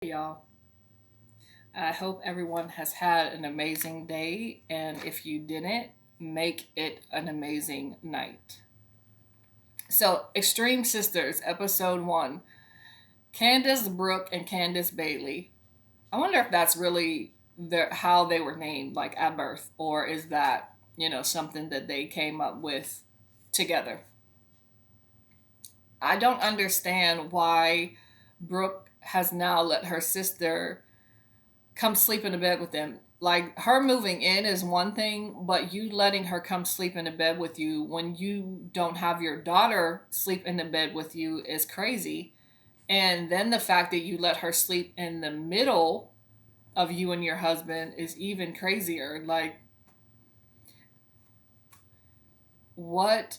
Y'all. I hope everyone has had an amazing day, and if you didn't, make it an amazing night. So, Extreme Sisters, episode 1, Candace Brooke and Candace Bailey. I wonder if that's really how they were named, like at birth, or is that, something that they came up with together? I don't understand why Brooke has now let her sister come sleep in the bed with them. Like her moving in is one thing, but you letting her come sleep in the bed with you when you don't have your daughter sleep in the bed with you is crazy. And then the fact that you let her sleep in the middle of you and your husband is even crazier. Like, what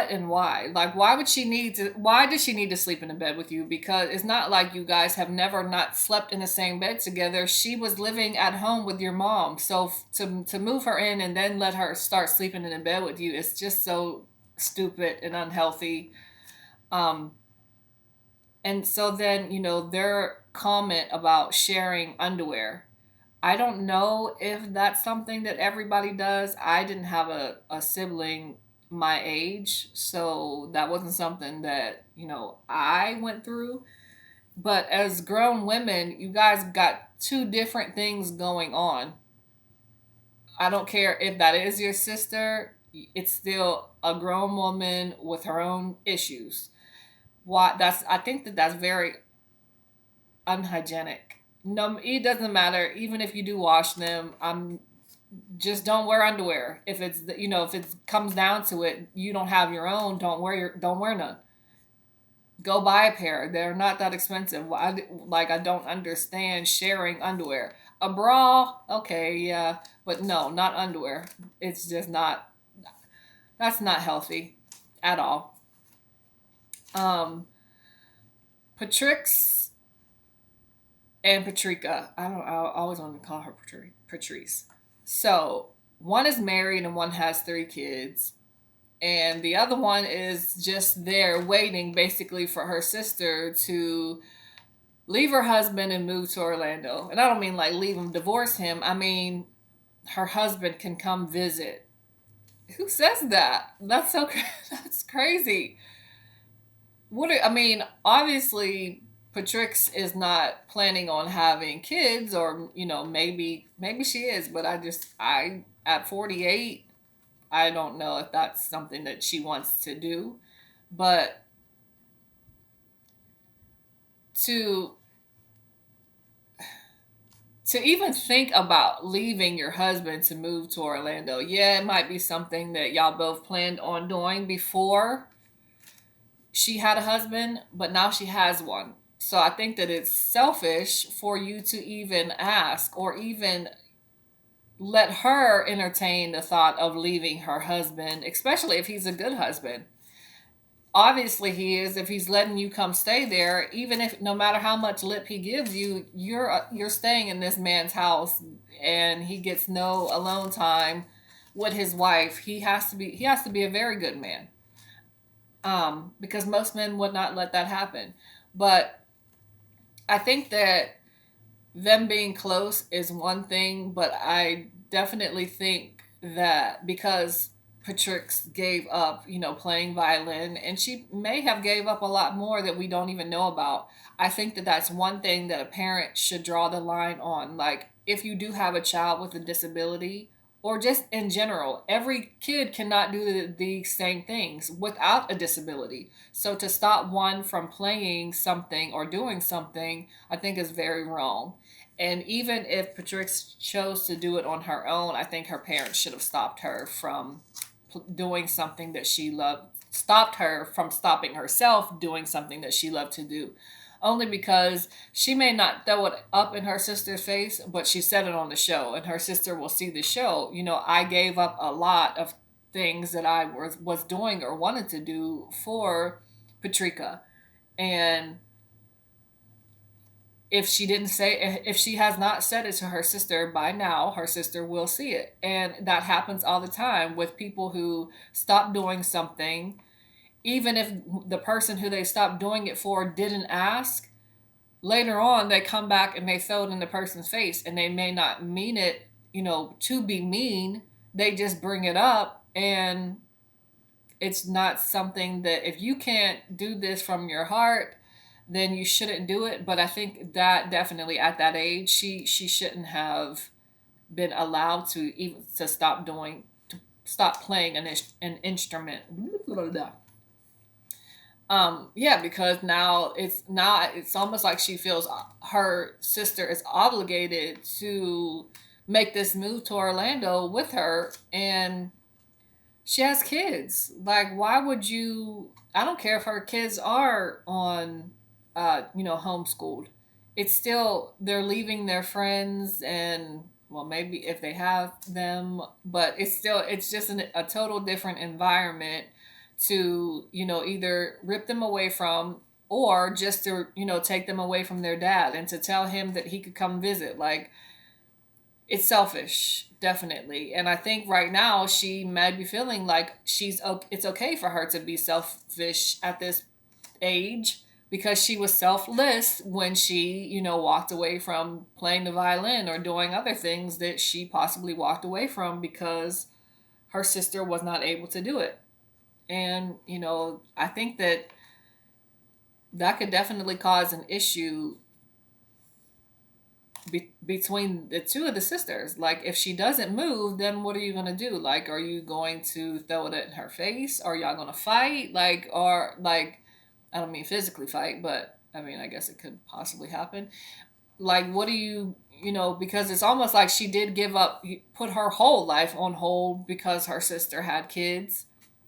and why? Like, why does she need to sleep in a bed with you? Because it's not like you guys have never not slept in the same bed together. She was living at home with your mom. So to move her in and then let her start sleeping in a bed with you is just so stupid and unhealthy. Um and so then, their comment about sharing underwear. I don't know if that's something that everybody does. I didn't have a sibling my age, so that wasn't something that, I went through. But as grown women, you guys got two different things going on. I don't care if that is your sister, it's still a grown woman with her own issues. I think that that's very unhygienic. No, it doesn't matter. Even if you do wash them, just don't wear underwear. If it comes down to it, you don't have your own. Don't wear none. Go buy a pair. They're not that expensive. I don't understand sharing underwear. A bra, okay, yeah, but no, not underwear. It's just not. That's not healthy, at all. Um, Patrix and Patrica. I don't. I always want to call her Patrice. So one is married and one has 3 kids, and the other one is just there waiting basically for her sister to leave her husband and move to Orlando. And I don't mean like leave him, divorce him. I mean her husband can come visit. Who says that? That's so that's crazy. I mean, obviously Patrix is not planning on having kids, or maybe she is, but I at 48, I don't know if that's something that she wants to do. But to even think about leaving your husband to move to Orlando, yeah, it might be something that y'all both planned on doing before she had a husband, but now she has one. So I think that it's selfish for you to even ask or even let her entertain the thought of leaving her husband, especially if he's a good husband. Obviously he is. If he's letting you come stay there, even if no matter how much lip he gives you, you're staying in this man's house, and he gets no alone time with his wife. He has to be a very good man, because most men would not let that happen. But I think that them being close is one thing, but I definitely think that because Patrix gave up, playing violin, and she may have gave up a lot more that we don't even know about. I think that that's one thing that a parent should draw the line on. Like, if you do have a child with a disability, or just in general, every kid cannot do the same things without a disability. So to stop one from playing something or doing something, I think is very wrong. And even if Patrix chose to do it on her own, I think her parents should have stopped her from doing something that she loved, stopped her from stopping herself doing something that she loved to do. Only because she may not throw it up in her sister's face, but she said it on the show, and her sister will see the show. I gave up a lot of things that I was doing or wanted to do for Patrica. And if she has not said it to her sister by now, her sister will see it. And that happens all the time with people who stop doing something, even if the person who they stopped doing it for didn't ask. later on they come back and they throw it in the person's face, and they may not mean it, to be mean. They just bring it up, and it's not something that, if you can't do this from your heart, then you shouldn't do it. But I think that definitely at that age, she shouldn't have been allowed to even to stop playing an instrument. Yeah, because now it's almost like she feels her sister is obligated to make this move to Orlando with her, and she has kids. Like, why would you? I don't care if her kids are on, homeschooled. It's still, they're leaving their friends, and well, maybe if they have them, but it's just a total different environment to, either rip them away from, or just to, take them away from their dad and to tell him that he could come visit. Like, it's selfish, definitely. And I think right now she might be feeling like it's okay for her to be selfish at this age, because she was selfless when she, walked away from playing the violin or doing other things that she possibly walked away from because her sister was not able to do it. And, I think that could definitely cause an issue between the two of the sisters. Like, if she doesn't move, then what are you gonna do? Like, are you going to throw it in her face? Are y'all gonna fight? Like, or like, I don't mean physically fight, but I mean, I guess it could possibly happen. Like, what do because it's almost like she did give up, put her whole life on hold because her sister had kids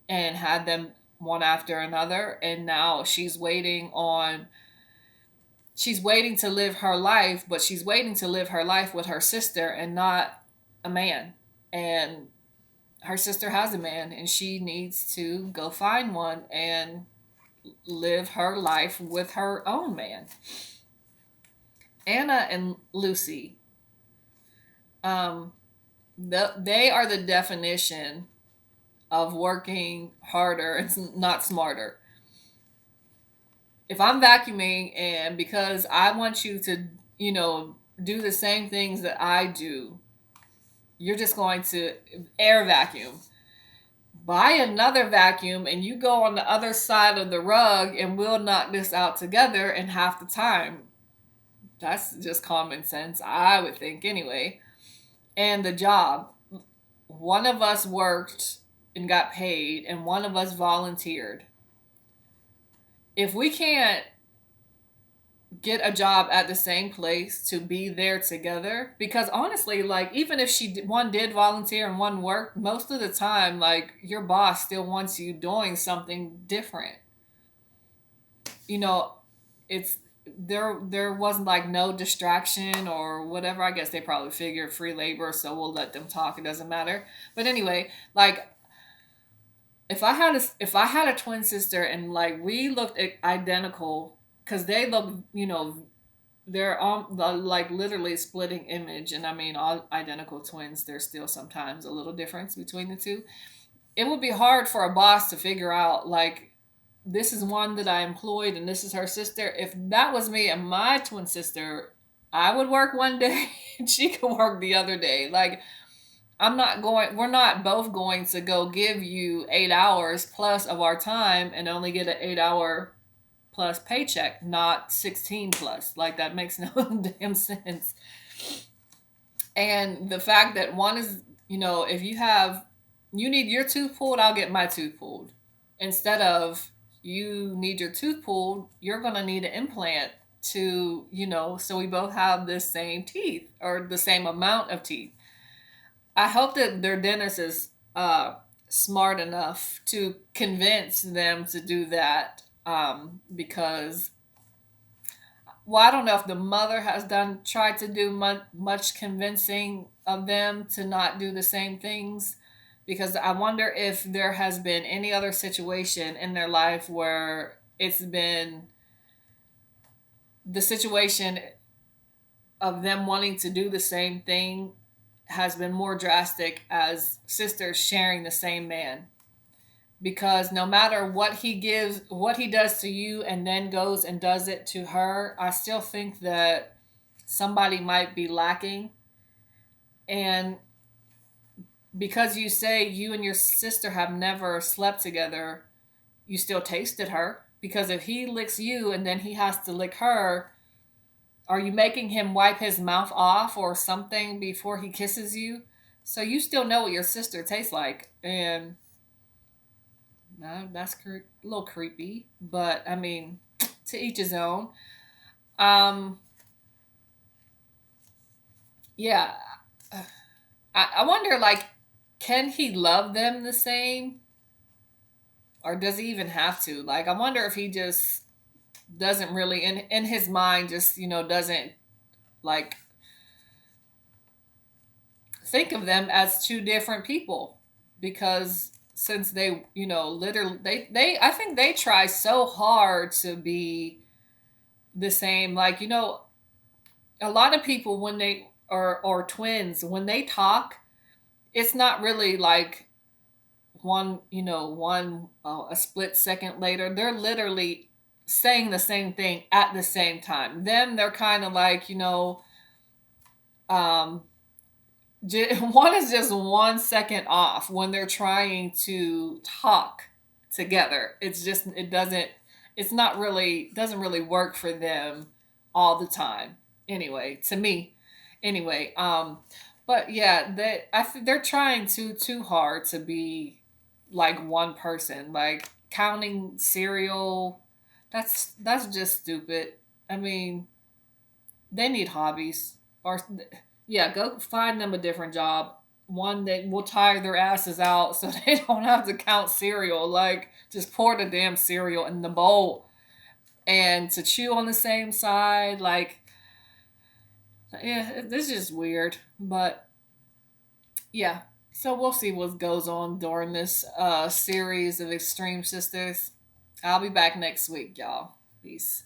and had them one after another, and now she's waiting to live her life, but she's waiting to live her life with her sister and not a man. And her sister has a man, and she needs to go find one and live her life with her own man. Anna and Lucy, um, they are the definition of working harder and not smarter. If I'm vacuuming, and because I want you to, do the same things that I do, you're just going to air vacuum. Buy another vacuum and you go on the other side of the rug, and we'll knock this out together in half the time. That's just common sense, I would think, anyway. And the job, one of us worked and got paid, and one of us volunteered. If we can't get a job at the same place to be there together, because honestly, like, even if one did volunteer and one worked, most of the time, like, your boss still wants you doing something different. you know it's there wasn't like no distraction or whatever. I guess they probably figured free labor, so we'll let them talk, it doesn't matter. But anyway, like, if I had a twin sister and like we looked identical, because they look, they're on the, like, literally splitting image, and I mean, all identical twins, there's still sometimes a little difference between the two. It would be hard for a boss to figure out, like, this is one that I employed and this is her sister. If that was me and my twin sister, I would work one day and she could work the other day. Like, we're not both going to go give you 8 hours plus of our time and only get an 8 hour plus paycheck, not 16 plus. Like, that makes no damn sense. And the fact that one is, if you need your tooth pulled, I'll get my tooth pulled. Instead of, you need your tooth pulled, you're going to need an implant to, so we both have the same teeth or the same amount of teeth. I hope that their dentist is smart enough to convince them to do that, because, well, I don't know if the mother has tried to do much convincing of them to not do the same things, because I wonder if there has been any other situation in their life where it's been the situation of them wanting to do the same thing has been more drastic as sisters sharing the same man. because no matter what he does to you and then goes and does it to her, I still think that somebody might be lacking. And because you say you and your sister have never slept together, you still tasted her. Because if he licks you and then he has to lick her, are you making him wipe his mouth off or something before he kisses you? So you still know what your sister tastes like. And that's a little creepy. But I mean, to each his own. Um, yeah. I wonder, like, can he love them the same? Or does he even have to? Like, I wonder if he just doesn't really, in his mind, just, doesn't, like, think of them as two different people. Because since they, literally, I think they try so hard to be the same. Like, a lot of people, when they, or twins, when they talk, it's not really like a split second later. They're literally saying the same thing at the same time. Then they're kind of like, um, one is just 1 second off when they're trying to talk together. It's not really, doesn't really work for them all the time. Anyway, to me, anyway, but yeah, they're trying too hard to be like one person, like counting cereal. That's just stupid. I mean, they need hobbies, or yeah, go find them a different job, one that will tire their asses out so they don't have to count cereal. Like, just pour the damn cereal in the bowl and to chew on the same side. Like, yeah, this is just weird. But yeah, so we'll see what goes on during this series of Extreme Sisters. I'll be back next week, y'all. Peace.